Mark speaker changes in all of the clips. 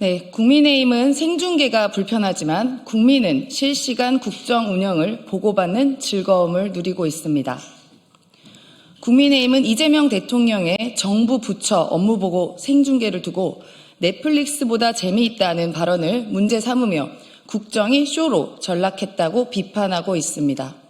Speaker 1: 네, 국민의힘은 생중계가 불편하지만 국민은 실시간 국정 운영을 보고받는 즐거움을 누리고 있습니다. 국민의힘은 이재명 대통령의 정부 부처 업무보고 생중계를 두고 넷플릭스보다 재미있다는 발언을 문제 삼으며 국정이 쇼로 전락했다고 비판하고 있습니다.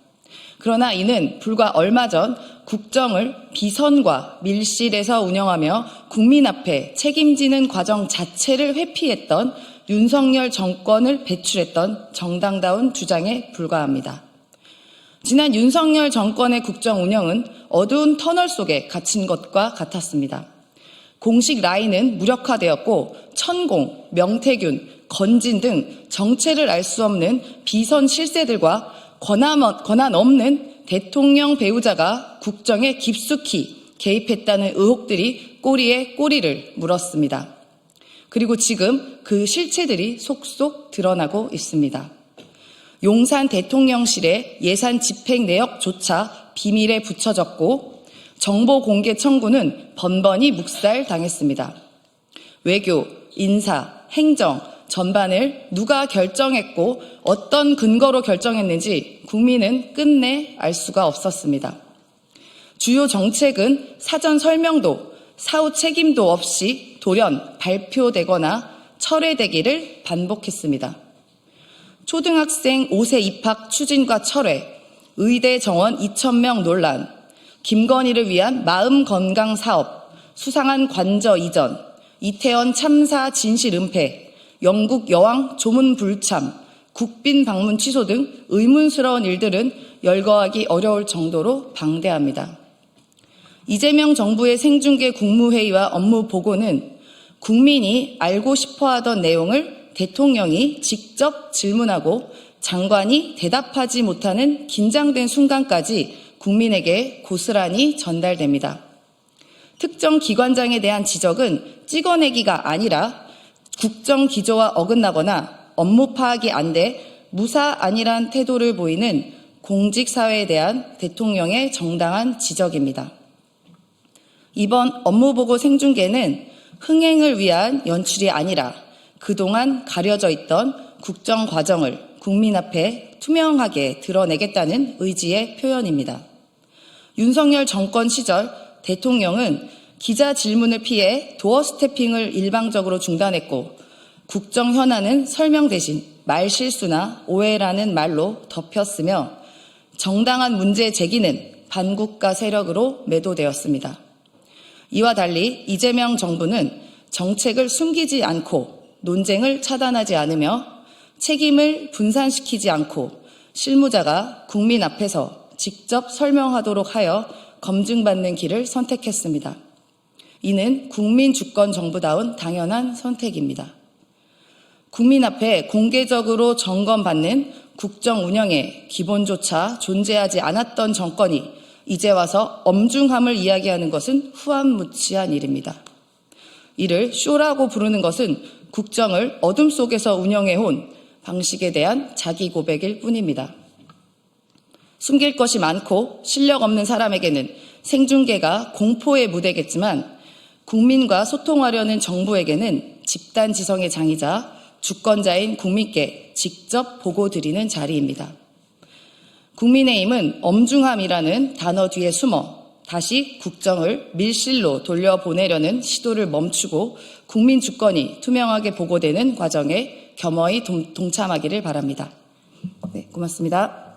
Speaker 1: 그러나 이는 불과 얼마 전 국정을 비선과 밀실에서 운영하며 국민 앞에 책임지는 과정 자체를 회피했던 윤석열 정권을 배출했던 정당다운 주장에 불과합니다. 지난 윤석열 정권의 국정 운영은 어두운 터널 속에 갇힌 것과 같았습니다. 공식 라인은 무력화되었고 천공, 명태균, 건진 등 정체를 알 수 없는 비선 실세들과 권한 없는 대통령 배우자가 국정에 깊숙이 개입했다는 의혹들이 꼬리에 꼬리를 물었습니다. 그리고 지금 그 실체들이 속속 드러나고 있습니다. 용산 대통령실의 예산 집행 내역조차 비밀에 붙여졌고 정보 공개 청구는 번번이 묵살당했습니다. 외교, 인사, 행정 전반을 누가 결정했고 어떤 근거로 결정했는지 국민은 끝내 알 수가 없었습니다. 주요 정책은 사전 설명도 사후 책임도 없이 돌연 발표되거나 철회되기를 반복했습니다. 초등학생 5세 입학 추진과 철회, 의대 정원 2,000명 논란, 김건희를 위한 마음건강 사업, 수상한 관저 이전, 이태원 참사 진실 은폐, 영국 여왕 조문 불참, 국빈 방문 취소 등 의문스러운 일들은 열거하기 어려울 정도로 방대합니다. 이재명 정부의 생중계 국무회의와 업무 보고는 국민이 알고 싶어하던 내용을 대통령이 직접 질문하고 장관이 대답하지 못하는 긴장된 순간까지 국민에게 고스란히 전달됩니다. 특정 기관장에 대한 지적은 찍어내기가 아니라 국정 기조와 어긋나거나 업무 파악이 안 돼 무사 아니란 태도를 보이는 공직사회에 대한 대통령의 정당한 지적입니다. 이번 업무보고 생중계는 흥행을 위한 연출이 아니라 그동안 가려져 있던 국정 과정을 국민 앞에 투명하게 드러내겠다는 의지의 표현입니다. 윤석열 정권 시절 대통령은 기자 질문을 피해 도어 스태핑을 일방적으로 중단했고 국정 현안은 설명 대신 말실수나 오해라는 말로 덮였으며 정당한 문제 제기는 반국가 세력으로 매도되었습니다. 이와 달리 이재명 정부는 정책을 숨기지 않고 논쟁을 차단하지 않으며 책임을 분산시키지 않고 실무자가 국민 앞에서 직접 설명하도록 하여 검증받는 길을 선택했습니다. 이는 국민 주권 정부다운 당연한 선택입니다. 국민 앞에 공개적으로 점검받는 국정 운영의 기본조차 존재하지 않았던 정권이 이제 와서 엄중함을 이야기하는 것은 후안무치한 일입니다. 이를 쇼라고 부르는 것은 국정을 어둠 속에서 운영해온 방식에 대한 자기 고백일 뿐입니다. 숨길 것이 많고 실력 없는 사람에게는 생중계가 공포의 무대겠지만 국민과 소통하려는 정부에게는 집단지성의 장이자 주권자인 국민께 직접 보고드리는 자리입니다. 국민의힘은 엄중함이라는 단어 뒤에 숨어 다시 국정을 밀실로 돌려보내려는 시도를 멈추고 국민 주권이 투명하게 보고되는 과정에 겸허히 동참하기를 바랍니다. 네, 고맙습니다.